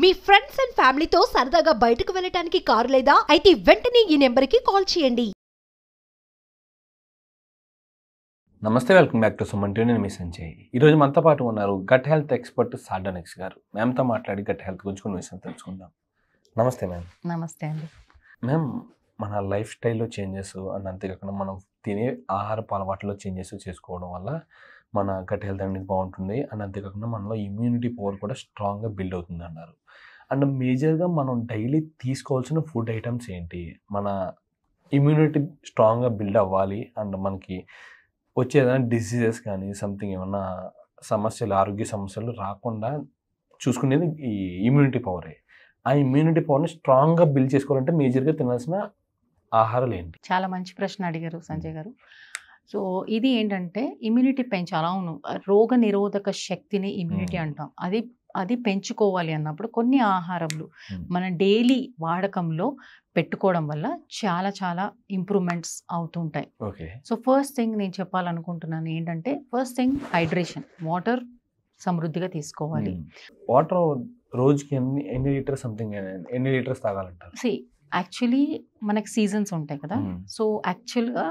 Me friends and ఫ్యామిలీతో సరదాగా బయటకు వెళ్ళటానికి కారు లేదా అయితే వెంటనే ఈ నెంబర్కి కాల్ చేయండి. నమస్తే, welcome back to Suman TV. నేను మీ సంజయ్. ఈరోజు మనతో పాటు ఉన్నారు గట్ హెల్త్ ఎక్స్పర్ట్ సార్డోనిక్స్ గారు. మ్యామ్తో మాట్లాడి గట్ హెల్త్ గురించి కొన్ని విషయాలు తెలుసుకుందాం. నమస్తే మ్యామ్. నమస్తే అండి. మ్యామ్, మన లైఫ్ స్టైల్లో చేంజెస్ అండ్ అంతేకాకుండా మనం తినే ఆహారపు అలవాట్లో చేంజెస్ చేసుకోవడం వల్ల మన గట్ హెల్త్ అనేది బాగుంటుంది. అండ్ అంతేకాకుండా మనలో ఇమ్యూనిటీ పవర్ కూడా స్ట్రాంగ్గా బిల్డ్ అవుతుంది అన్నారు. అండ్ మేజర్గా మనం డైలీ తీసుకోవాల్సిన ఫుడ్ ఐటమ్స్ ఏంటి? మన ఇమ్యూనిటీ స్ట్రాంగ్గా బిల్డ్ అవ్వాలి అండ్ మనకి వచ్చే ఏదైనా డిసీజెస్ కానీ సంథింగ్ ఏమన్నా సమస్యలు, ఆరోగ్య సమస్యలు రాకుండా చూసుకునేది ఈ ఇమ్యూనిటీ పవరే. ఆ ఇమ్యూనిటీ పవర్ని స్ట్రాంగ్గా బిల్డ్ చేసుకోవాలంటే మేజర్గా తినాల్సిన ఆహారాలు ఏంటి? చాలా మంచి ప్రశ్న అడిగారు సంజయ్ గారు. సో ఇది ఏంటంటే ఇమ్యూనిటీ పెంచాలి. అవును, రోగ నిరోధక శక్తిని ఇమ్యూనిటీ అంటాం. అది పెంచుకోవాలి అన్నప్పుడు కొన్ని ఆహారాలు మన డైలీ వాడకంలో పెట్టుకోవడం వల్ల చాలా చాలా ఇంప్రూవ్మెంట్స్ అవుతుంటాయి. సో ఫస్ట్ థింగ్ నేను చెప్పాలనుకుంటున్నాను ఏంటంటే, ఫస్ట్ థింగ్ హైడ్రేషన్. వాటర్ సమృద్ధిగా తీసుకోవాలి. వాటర్ రోజుకి ఎన్ని లీటర్స్ సంథింగ్ ఎన్ని లీటర్స్ తాగాలంటారు? యాక్చువల్లీ మనకి సీజన్స్ ఉంటాయి కదా. సో యాక్చువల్గా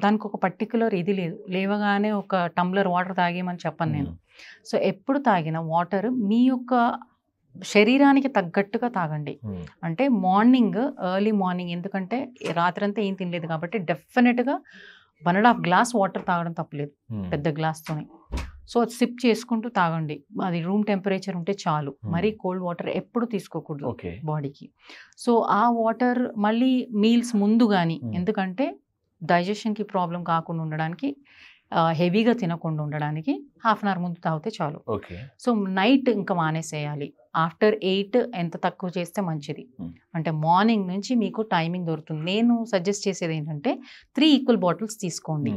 దానికి ఒక పర్టికులర్ ఇది లేదు, లేవగానే ఒక టంబ్లర్ వాటర్ తాగేమని చెప్పను నేను. సో ఎప్పుడు తాగిన వాటర్ మీ యొక్క శరీరానికి తగ్గట్టుగా తాగండి. అంటే మార్నింగ్, ఎర్లీ మార్నింగ్, ఎందుకంటే రాత్రంతా ఏం తినలేదు కాబట్టి డెఫినెట్గా 1.5 గ్లాస్ వాటర్ తాగడం తప్పలేదు, పెద్ద గ్లాస్తోనే. సో అది సిప్ చేసుకుంటూ తాగండి. అది రూమ్ టెంపరేచర్ ఉంటే చాలు. మరీ కోల్డ్ వాటర్ ఎప్పుడు తీసుకోకూడదు బాడీకి. సో ఆ వాటర్ మళ్ళీ మీల్స్ ముందు కానీ, ఎందుకంటే డైజెషన్కి ప్రాబ్లం కాకుండా ఉండడానికి, హెవీగా తినకుండా ఉండడానికి హాఫ్ అన్ అవర్ ముందు తాగితే చాలు. సో నైట్ ఇంకా మానేసేయాలి. ఆఫ్టర్ 8 ఎంత తక్కువ చేస్తే మంచిది. అంటే మార్నింగ్ నుంచి మీకు టైమింగ్ దొరుకుతుంది. నేను సజెస్ట్ చేసేది ఏంటంటే 3 ఈక్వల్ బాటిల్స్ తీసుకోండి.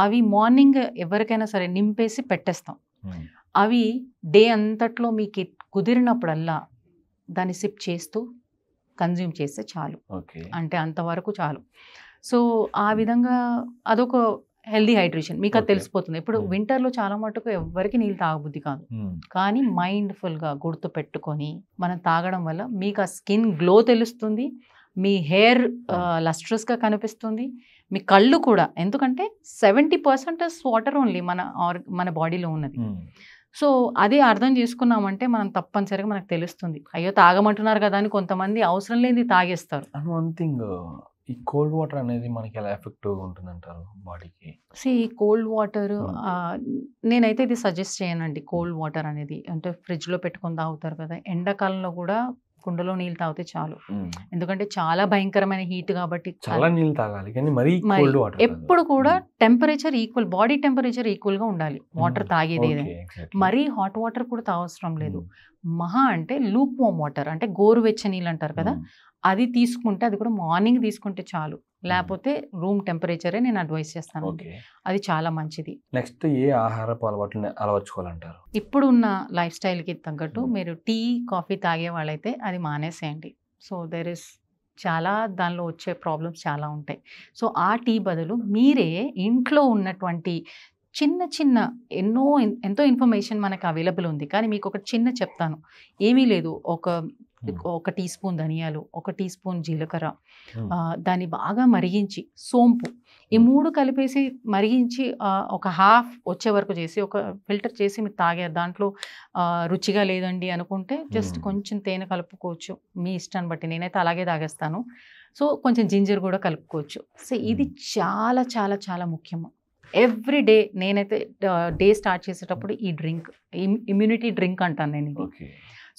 అవి మార్నింగ్ ఎవరికైనా సరే నింపేసి పెట్టేస్తాం. అవి డే అంతట్లో మీకు కుదిరినప్పుడల్లా దాన్ని సిప్ చేస్తూ కన్జ్యూమ్ చేస్తే చాలు. అంటే అంతవరకు చాలు. సో ఆ విధంగా అదొక హెల్దీ హైడ్రేషన్. మీకు అది తెలిసిపోతుంది. ఇప్పుడు వింటర్లో చాలా మటుకు ఎవరికి నీళ్ళు తాగబుద్ధి కాదు, కానీ మైండ్ఫుల్గా గుర్తు పెట్టుకొని మనం తాగడం వల్ల మీకు ఆ స్కిన్ గ్లో తెలుస్తుంది, మీ హెయిర్ లస్ట్రస్గా కనిపిస్తుంది, మీ కళ్ళు కూడా. ఎందుకంటే 70% వాటర్ ఓన్లీ మన బాడీలో ఉన్నది. సో అది అర్థం చేసుకున్నామంటే మనం తప్పనిసరిగా మనకు తెలుస్తుంది. అయ్యో తాగమంటున్నారు కదా అని కొంతమంది అవసరం లేనిది తాగేస్తారు. వన్ థింగ్, ఈ కోల్డ్ వాటర్ అనేది మనకి ఎలా ఎఫెక్టివ్ ఉంటుంది అంటారు బాడీకి? కోల్డ్ వాటర్ నేనైతే ఇది సజెస్ట్ చేయనండి. కోల్డ్ వాటర్ అనేది అంటే ఫ్రిడ్జ్లో పెట్టుకొని తాగుతారు కదా. ఎండాకాలంలో కూడా కుండలో నీళ్ళు తాగితే చాలు. ఎందుకంటే చాలా భయంకరమైన హీట్ కాబట్టి చాలా నీళ్ళు తాగాలి, కానీ మరీ కోల్డ్ వాటర్ ఎప్పుడు కూడా టెంపరేచర్ ఈక్వల్, బాడీ టెంపరేచర్ ఈక్వల్గా ఉండాలి వాటర్ తాగేది. మరీ హాట్ వాటర్ కూడా తాగవసరం లేదు. మహా అంటే లూక్ వామ్ వాటర్, అంటే గోరువెచ్చని నీళ్ళు అంటారు కదా, అది తీసుకుంటే, అది కూడా మార్నింగ్ తీసుకుంటే చాలు. లేకపోతే రూమ్ టెంపరేచరే నేను అడ్వైస్ చేస్తాను. అది చాలా మంచిది. నెక్స్ట్ ఏ ఆహారపు అలవాట్లని అలవర్చుకోవాలంటారు? ఇప్పుడు ఉన్న లైఫ్ స్టైల్కి తగ్గట్టు మీరు టీ, కాఫీ తాగే వాళ్ళైతే అది మానేసేయండి. సో దెర్ ఇస్ చాలా దానిలో వచ్చే ప్రాబ్లమ్స్ చాలా ఉంటాయి. సో ఆ టీ బదులు మీరే ఇంట్లో ఉన్నటువంటి చిన్న చిన్న ఎంతో ఇన్ఫర్మేషన్ మనకు అవైలబుల్ ఉంది, కానీ మీకు ఒక చిన్న చెప్తాను. ఏమీ లేదు, ఒక టీ స్పూన్ ధనియాలు, ఒక టీ స్పూన్ జీలకర్ర, దాన్ని బాగా మరిగించి సోంపు, ఈ 3 కలిపేసి మరిగించి ఒక హాఫ్ వచ్చే వరకు చేసి ఒక ఫిల్టర్ చేసి మీరు తాగారు. దాంట్లో రుచిగా లేదండి అనుకుంటే జస్ట్ కొంచెం తేనె కలుపుకోవచ్చు, మీ ఇష్టాన్ని బట్టి. నేనైతే అలాగే తాగేస్తాను. సో కొంచెం జింజర్ కూడా కలుపుకోవచ్చు. సో ఇది చాలా చాలా చాలా ముఖ్యము. ఎవ్రీ డే నేనైతే డే స్టార్ట్ చేసేటప్పుడు ఈ డ్రింక్, ఇమ్యూనిటీ డ్రింక్ అంటాను నేను ఇది.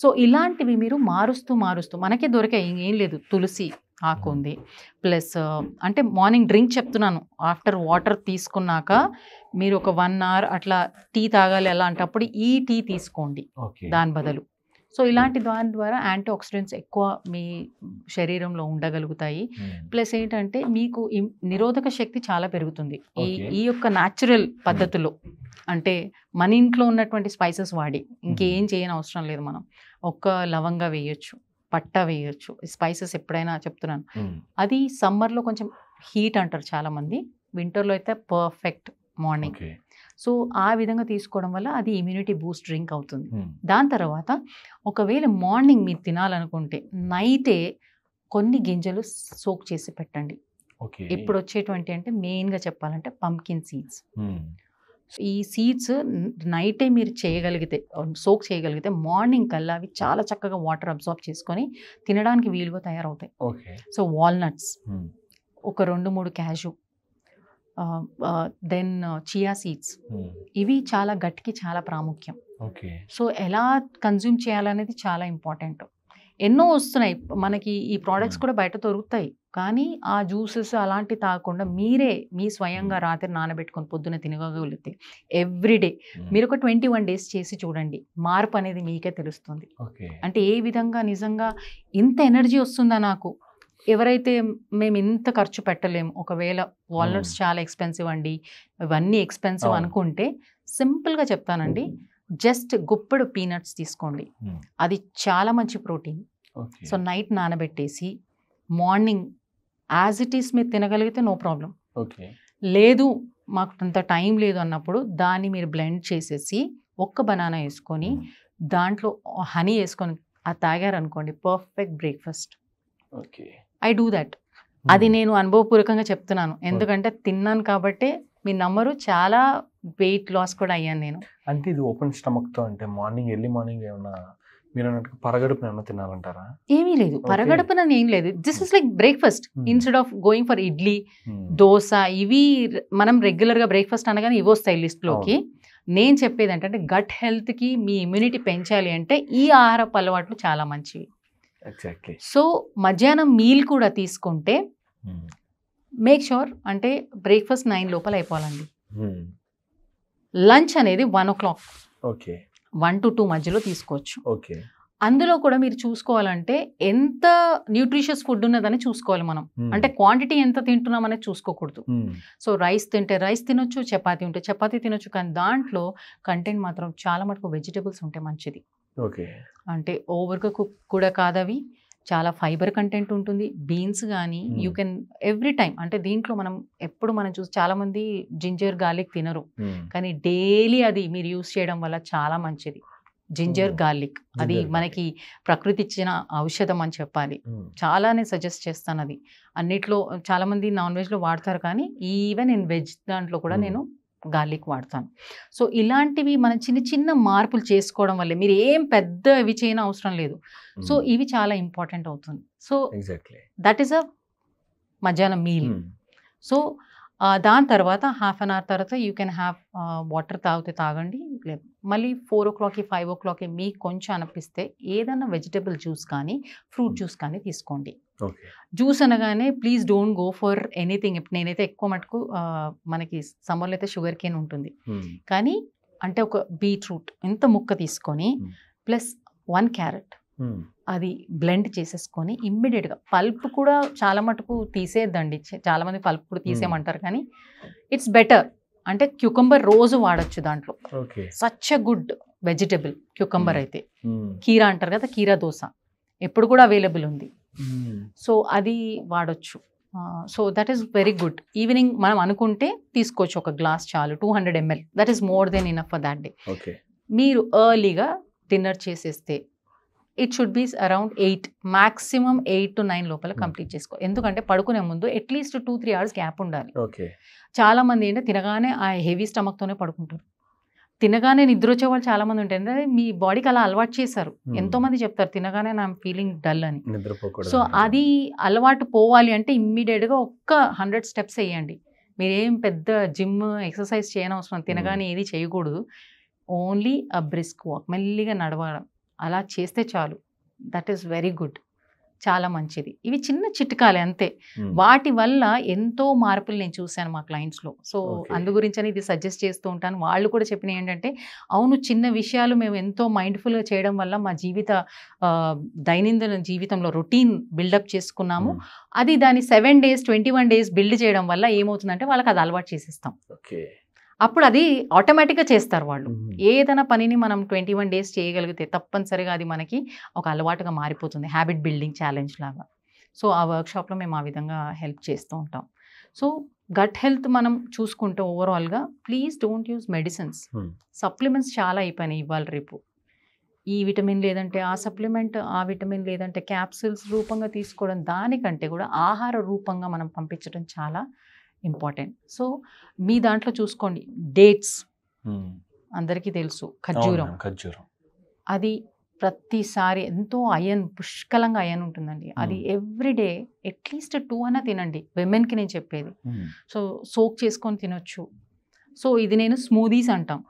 సో ఇలాంటివి మీరు మారుస్తూ మనకే దొరికాయి, ఏం లేదు. తులసి ఆకు ఉంది, ప్లస్ అంటే మార్నింగ్ డ్రింక్ చెప్తున్నాను. ఆఫ్టర్ వాటర్ తీసుకున్నాక మీరు ఒక 1 hour అట్లా టీ తాగాలి అలాంటప్పుడు ఈ టీ తీసుకోండి దాని బదులు. సో ఇలాంటి దాని ద్వారా యాంటీ ఆక్సిడెంట్స్ ఎక్కువ మీ శరీరంలో ఉండగలుగుతాయి. ప్లస్ ఏంటంటే మీకు నిరోధక శక్తి చాలా పెరుగుతుంది ఈ యొక్క న్యాచురల్ పద్ధతిలో. అంటే మన ఇంట్లో ఉన్నటువంటి స్పైసెస్ వాడి ఇంకేం చేయని అవసరం లేదు. మనం ఒక్క లవంగా వేయొచ్చు, పట్ట వేయొచ్చు. స్పైసెస్ ఎప్పుడైనా చెప్తున్నాను. అది సమ్మర్లో కొంచెం హీట్ అంటారు చాలామంది, వింటర్లో అయితే పర్ఫెక్ట్ మార్నింగ్. సో ఆ విధంగా తీసుకోవడం వల్ల అది ఇమ్యూనిటీ బూస్ట్ డ్రింక్ అవుతుంది. దాని తర్వాత ఒకవేళ మార్నింగ్ మీరు తినాలనుకుంటే నైటే కొన్ని గింజలు సోక్ చేసి పెట్టండి. ఓకే. ఇప్పుడు వచ్చేటువంటి అంటే మెయిన్గా చెప్పాలంటే పంకిన్ సీడ్స్. ఈ సీడ్స్ నైటే మీరు చేయగలిగితే, సోక్ చేయగలిగితే మార్నింగ్ కల్లా అవి చాలా చక్కగా వాటర్ అబ్జార్బ్ చేసుకొని తినడానికి వీలుగా తయారవుతాయి. ఓకే. సో వాల్నట్స్, ఒక 2-3 క్యాషు, దెన్ చియా సీడ్స్, ఇవి చాలా గట్టికి చాలా ప్రాముఖ్యం. ఓకే. సో ఎలా కన్జ్యూమ్ చేయాలనేది చాలా ఇంపార్టెంట్. ఎన్నో వస్తున్నాయి మనకి, ఈ ప్రోడక్ట్స్ కూడా బయట దొరుకుతాయి, కానీ ఆ జ్యూసెస్ అలాంటివి తాగకుండా మీరే మీ స్వయంగా రాత్రి నానబెట్టుకొని పొద్దున్న తినగలిగితే ఎవ్రీడే మీరు ఒక 21 days చేసి చూడండి, మార్పు అనేది మీకే తెలుస్తుంది. ఓకే. అంటే ఏ విధంగా నిజంగా ఇంత ఎనర్జీ వస్తుందా నాకు. ఎవరైతే మేము ఇంత ఖర్చు పెట్టలేము, ఒకవేళ వాల్నట్స్ చాలా ఎక్స్పెన్సివ్ అండి, ఇవన్నీ ఎక్స్పెన్సివ్ అనుకుంటే సింపుల్గా చెప్తానండి, జస్ట్ గుప్పెడు పీనట్స్ తీసుకోండి, అది చాలా మంచి ప్రోటీన్. సో నైట్ నానబెట్టేసి మార్నింగ్ యాజ్ ఇట్ ఈస్ మీరు తినగలిగితే నో ప్రాబ్లం. ఓకే. లేదు మాకు అంత టైం లేదు అన్నప్పుడు దాన్ని మీరు బ్లెండ్ చేసేసి ఒక్క బనానా వేసుకొని దాంట్లో హనీ వేసుకొని అది తాగారనుకోండి, perfect breakfast. Okay. I do that. అది నేను అనుభవపూర్వకంగా చెప్తున్నాను, ఎందుకంటే తిన్నాను కాబట్టి. మీ నమ్మరు, చాలా వెయిట్ లాస్ కూడా అయ్యాను నేను. అంటే ఇది ఓపెన్ స్టమక్తో, అంటే ఎర్లీ మార్నింగ్ ఏమన్నా మీరు అన్నట్టు పరగడుపున ఏమన్నా తినాలంటారా? ఏమీ లేదు, పరగడుపున ఏం లేదు. This is like breakfast instead of going for idli, dosa. ఇవి మనం రెగ్యులర్గా బ్రేక్ఫాస్ట్ అనగానే ఇవి వస్తాయి లిస్ట్లోకి. నేను చెప్పేది ఏంటంటే గట్ హెల్త్కి మీ ఇమ్యూనిటీ పెంచాలి అంటే ఈ ఆహారపు అలవాట్లు చాలా మంచివి. ఎగ్జాక్ట్లీ. సో మధ్యాహ్నం మీల్ కూడా తీసుకుంటే మేక్ షూర్ అంటే బ్రేక్ఫాస్ట్ 9 లోపల అయిపోవాలండి. లంచ్ అనేది 1 o'clock, ఓకే, 1 to 2 మధ్యలో తీసుకోవచ్చు. ఓకే. అందులో కూడా మీరు చూసుకోవాలంటే ఎంత న్యూట్రిషియస్ ఫుడ్ ఉన్నదని చూసుకోవాలి మనం. అంటే క్వాంటిటీ ఎంత తింటున్నాం అనేది చూసుకోకూడదు. సో రైస్ తింటే రైస్ తినొచ్చు, చపాతీ ఉంటే చపాతీ తినొచ్చు, కానీ దాంట్లో కంటెంట్ మాత్రం చాలా మటుకు వెజిటబుల్స్ ఉంటే మంచిది. ఓకే. అంటే ఓవర్గా కుక్ కూడా కాదవి, చాలా ఫైబర్ కంటెంట్ ఉంటుంది. బీన్స్ కానీ యూ కెన్ ఎవ్రీ టైం, అంటే దీంట్లో మనం ఎప్పుడు మనం చూసి చాలామంది జింజర్ గార్లిక్ తినరు, కానీ డైలీ అది మీరు యూస్ చేయడం వల్ల చాలా మంచిది. జింజర్ గార్లిక్ అది మనకి ప్రకృతి ఇచ్చిన ఔషధం అని చెప్పాలి. చాలా నేను సజెస్ట్ చేస్తాను అది. అన్నిట్లో చాలామంది నాన్ వెజ్లో వాడతారు, కానీ ఈవెన్ ఇన్ వెజ్ దాంట్లో కూడా నేను గార్లిక్ వాడతాను. సో ఇలాంటివి మనం చిన్న చిన్న మార్పులు చేసుకోవడం వల్లే, మీరు ఏం పెద్ద ఇవి చేయని అవసరం లేదు. సో ఇవి చాలా ఇంపార్టెంట్ అవుతుంది. సో దట్ ఈస్ అ మధ్యాహ్నం మీల్. సో దాని తర్వాత హాఫ్ అన్ అవర్ తర్వాత యూ కెన్ హ్యావ్ వాటర్ తాగితే తాగండి, లేదు మళ్ళీ 4 o'clock 5 o'clock మీకు కొంచెం అనిపిస్తే ఏదైనా వెజిటబుల్ జ్యూస్ కానీ ఫ్రూట్ జ్యూస్ కానీ తీసుకోండి. జ్యూస్ అనగానే please don't go for anything. ఇప్పుడు నేనైతే ఎక్కువ మటుకు మనకి సమ్మర్లో అయితే షుగర్ కేన్ ఉంటుంది, కానీ అంటే ఒక బీట్రూట్ ఇంత ముక్క తీసుకొని ప్లస్ 1 carrot అది బ్లెండ్ చేసేసుకొని ఇమ్మీడియట్గా, పల్ప్ కూడా చాలా మటుకు తీసేద్దండి, చాలామంది పల్ప్ కూడా తీసేయమంటారు, కానీ ఇట్స్ బెటర్. అంటే క్యూకంబర్ రోజు వాడచ్చు దాంట్లో, such a good vegetable cucumber. అయితే కీరా అంటారు కదా, కీరా దోశ ఎప్పుడు కూడా అవైలబుల్ ఉంది, సో అది వాడచ్చు. So that is very good. Evening మనం అనుకుంటే తీసుకోవచ్చు, ఒక గ్లాస్ చాలు, 200 ml, that is more than enough for that day. మీరు ఎర్లీగా డిన్నర్ చేసేస్తే it should be around 8, maximum 8 to 9 లోపల కంప్లీట్ చేసుకో. ఎందుకంటే పడుకునే ముందు అట్లీస్ట్ 2-3 hours గ్యాప్ ఉండాలి. చాలా మంది ఏంటంటే తినగానే ఆ హెవీ స్టమక్తోనే పడుకుంటారు, తినగానే నిద్ర వచ్చే వాళ్ళు చాలా మంది ఉంటారు. అంటే మీ బాడీకి అలా అలవాటు చేశారు. ఎంతో మంది చెప్తారు తినగానే నా ఫీలింగ్ డల్ అని. సో అది అలవాటు పోవాలి అంటే ఇమ్మీడియట్గా ఒక్క 100 steps వేయండి. మీరేం పెద్ద జిమ్ ఎక్సర్సైజ్ చేయనవసరం, తినగానే ఏది చేయకూడదు. ఓన్లీ అ బ్రిస్క్ వాక్, మెల్లిగా నడవడం, అలా చేస్తే చాలు. దట్ ఈస్ వెరీ గుడ్, చాలా మంచిది. ఇవి చిన్న చిట్కాలే అంతే, వాటి వల్ల ఎంతో మార్పులు నేను చూశాను మా క్లయింట్స్లో. సో అందు గురించి ఇది సజెస్ట్ చేస్తూ ఉంటాను. వాళ్ళు కూడా చెప్పినవి ఏంటంటే, అవును చిన్న విషయాలు మేము ఎంతో మైండ్ఫుల్గా చేయడం వల్ల మా దైనందిన జీవితంలో రొటీన్ బిల్డప్ చేసుకున్నాము. అది దాని 7 days 21 days బిల్డ్ చేయడం వల్ల ఏమవుతుందంటే వాళ్ళకి అది అలవాటు చేసేస్తాం. అప్పుడు అది ఆటోమేటిక్గా చేస్తారు వాళ్ళు. ఏదైనా పనిని మనం 21 days చేయగలిగితే తప్పనిసరిగా అది మనకి ఒక అలవాటుగా మారిపోతుంది, హ్యాబిట్ బిల్డింగ్ ఛాలెంజ్ లాగా. సో ఆ వర్క్షాప్లో మేము ఆ విధంగా హెల్ప్ చేస్తూ ఉంటాం. సో గట్ హెల్త్ మనం చూసుకుంటే ఓవరాల్గా please don't use medicines. Supplements చాలా అయిపోయినాయి ఇవాళ రేపు. ఈ విటమిన్ లేదంటే ఆ సప్లిమెంట్, ఆ విటమిన్ లేదంటే క్యాప్సూల్స్ రూపంగా తీసుకోవడం, దానికంటే కూడా ఆహార రూపంగా మనం పంపించడం చాలా ఇంపార్టెంట్. సో మీ దాంట్లో చూసుకోండి, డేట్స్ అందరికీ తెలుసు, ఖర్జూరం, అది ప్రతిసారి ఎంతో అయన్, పుష్కలంగా అయన్ ఉంటుందండి. అది ఎవ్రీడే అట్లీస్ట్ 2 అన్నా తినండి. విమెన్కి నేను చెప్పేది. సో సోక్ చేసుకొని తినొచ్చు. సో ఇది నేను స్మూదీస్ అంటాం,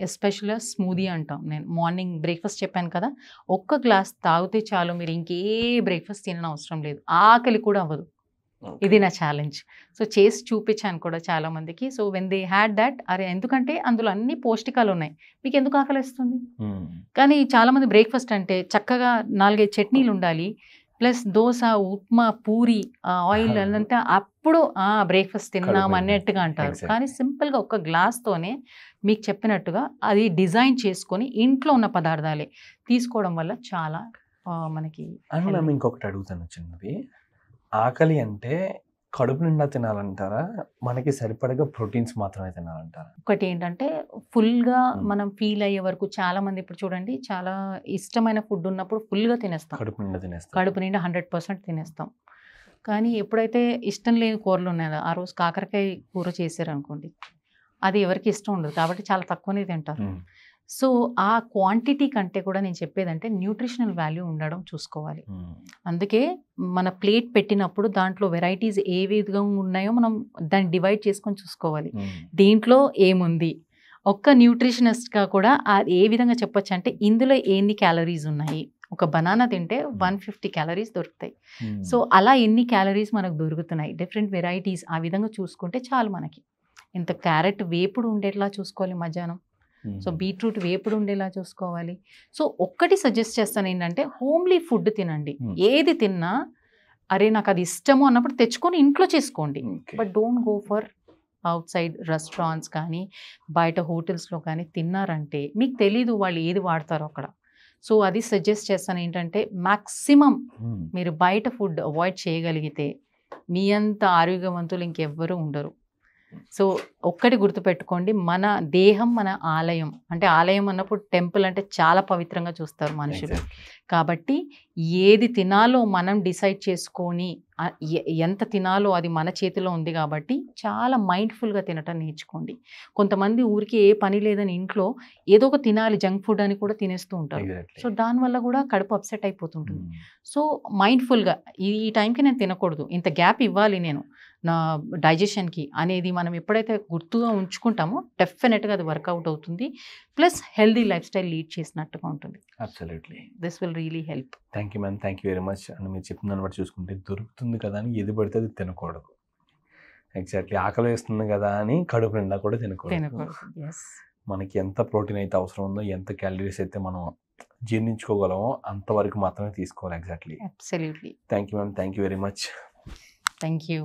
ఎస్పెషల్గా స్మూదీ అంటాం. నేను మార్నింగ్ బ్రేక్ఫాస్ట్ చెప్పాను కదా, ఒక్క గ్లాస్ తాగితే చాలు, మీరు ఇంకే బ్రేక్ఫాస్ట్ తినని అవసరం లేదు, ఆకలి కూడా అవ్వదు. ఇది నా ఛాలెంజ్. సో చేసి చూపించాను కూడా చాలా మందికి. So when they had that, అరే ఎందుకంటే అందులో అన్ని పౌష్టికాలు ఉన్నాయి, మీకు ఎందుకు ఆకలిస్తుంది? కానీ చాలా మంది బ్రేక్ఫాస్ట్ అంటే చక్కగా 4-5 చట్నీలు ఉండాలి, ప్లస్ దోశ, ఉప్మా, పూరి, ఆయిల్ అదంతా, అప్పుడు బ్రేక్ఫాస్ట్ తిన్నాం అన్నట్టుగా అంటారు. కానీ సింపుల్గా ఒక గ్లాస్తోనే మీకు చెప్పినట్టుగా అది డిజైన్ చేసుకొని ఇంట్లో ఉన్న పదార్థాలే తీసుకోవడం వల్ల చాలా మనకి. ఇంకొకటి అడుగుతాను చిన్నది, ఆకలి అంటే కడుపు నిండా తినాలంటారా, మనకి సరిపడగా ప్రోటీన్స్ మాత్రమే తినాలంటారా? ఒకటి ఏంటంటే ఫుల్గా మనం ఫీల్ అయ్యే వరకు, చాలా మంది ఇప్పుడు చూడండి, చాలా ఇష్టమైన ఫుడ్ ఉన్నప్పుడు ఫుల్గా తినేస్తాం, కడుపు నిండా 100% తినేస్తాం. కానీ ఎప్పుడైతే ఇష్టం లేని కూరలు ఉన్నాయో, ఆ రోజు కాకరకాయ కూర చేశారు అనుకోండి, అది ఎవరికి ఇష్టం ఉండదు, కాబట్టి చాలా తక్కువనే తింటారు. సో ఆ క్వాంటిటీ కంటే కూడా నేను చెప్పేదంటే న్యూట్రిషనల్ వాల్యూ ఉండడం చూసుకోవాలి. అందుకే మన ప్లేట్ పెట్టినప్పుడు దాంట్లో వెరైటీస్ ఏ విధంగా ఉన్నాయో మనం దాన్ని డివైడ్ చేసుకొని చూసుకోవాలి, దీంట్లో ఏముంది. ఒక్క న్యూట్రిషనిస్ట్గా కూడా ఏ విధంగా చెప్పొచ్చు అంటే, ఇందులో ఎన్ని క్యాలరీస్ ఉన్నాయి. ఒక బనానా తింటే 150 క్యాలరీస్ దొరుకుతాయి. సో అలా ఎన్ని క్యాలరీస్ మనకు దొరుకుతున్నాయి, డిఫరెంట్ వెరైటీస్, ఆ విధంగా చూసుకుంటే చాలు మనకి. ఇంత క్యారెట్ వేపుడు ఉండేట్లా చూసుకోవాలి మధ్యాహ్నం, సో బీట్రూట్ వేపుడు ఉండేలా చూసుకోవాలి. సో ఒక్కటి సజెస్ట్ చేస్తాను ఏంటంటే, హోమ్లీ ఫుడ్ తినండి. ఏది తిన్నా అరే నాకు అది ఇష్టము అన్నప్పుడు తెచ్చుకొని ఇంట్లో చేసుకోండి. But don't go for out side restaurants కానీ బయట హోటల్స్లో కానీ తిన్నారంటే మీకు తెలీదు వాళ్ళు ఏది వాడతారో అక్కడ. సో అది సజెస్ట్ చేస్తాను ఏంటంటే, మ్యాక్సిమం మీరు బయట ఫుడ్ అవాయిడ్ చేయగలిగితే మీ అంత ఆరోగ్యవంతులు ఇంకెవ్వరూ ఉండరు. సో ఒక్కటి గుర్తుపెట్టుకోండి, మన దేహం మన ఆలయం. అంటే ఆలయం అన్నప్పుడు టెంపుల్ అంటే చాలా పవిత్రంగా చూస్తారు మనుషులు. కాబట్టి ఏది తినాలో మనం డిసైడ్ చేసుకొని ఎంత తినాలో అది మన చేతిలో ఉంది. కాబట్టి చాలా మైండ్ఫుల్గా తినటం నేర్చుకోండి. కొంతమంది ఊరికి ఏ పని లేదని ఇంట్లో ఏదో ఒక తినాలి, జంక్ ఫుడ్ అని కూడా తినేస్తూ ఉంటారు. సో దానివల్ల కూడా కడుపు అప్సెట్ అయిపోతుంటుంది. సో మైండ్ఫుల్గా ఈ టైంకి నేను తినకూడదు, ఇంత గ్యాప్ ఇవ్వాలి నేను నా డైజెషన్కి అనేది మనం ఎప్పుడైతే గుర్తుగా ఉంచుకుంటామో డెఫినెట్గా అది వర్కౌట్ అవుతుంది. Plus healthy life style lead చేసినట్టుగా ఉంటుంది. Absolutely, this will really help. Thank you ma'am, thank you very much. And మీరు చెప్పిన దాన్ని బట్టి చూసుకుంటే దొరుకుతుంది కదా అని ఏది పడితే అది తినకూడదు. ఎగ్జాక్ట్లీ, ఆకలి వేస్తుంది కదా అని కడుపు నిండా కూడా తినకూడదు. మనకి ఎంత ప్రోటీన్ అయితే అవసరం ఉందో, ఎంత క్యాలరీస్ అయితే మనం జీర్ణించుకోగలమో అంతవరకు మాత్రమే తీసుకోవాలి. Exactly. Absolutely. Thank you ma'am, thank you very much. Thank you.